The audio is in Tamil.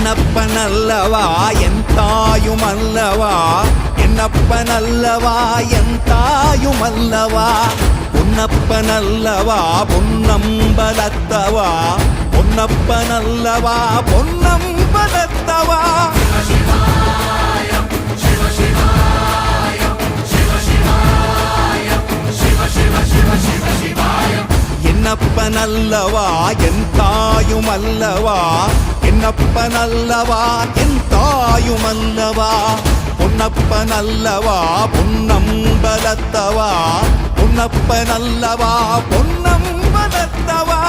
என்னப்பனல்லவா என் தாயுமல்லவா என்னப்பனல்லவா என் தாயுமல்லவா பொன்னப்பனல்லவா பொன்னம்பலத்தவா பொன்னப்பனல்லவா பொன்னம்பலத்தவா என்னப்பனல்லவா என் தாயுமல்லவா என்னப்பனல்லவா என் தாயுமல்லவா பொன்னப்பனல்லவா பொன்னம்பலத்தவா பொன்னப்பனல்லவா பொன்னம்பலத்தவா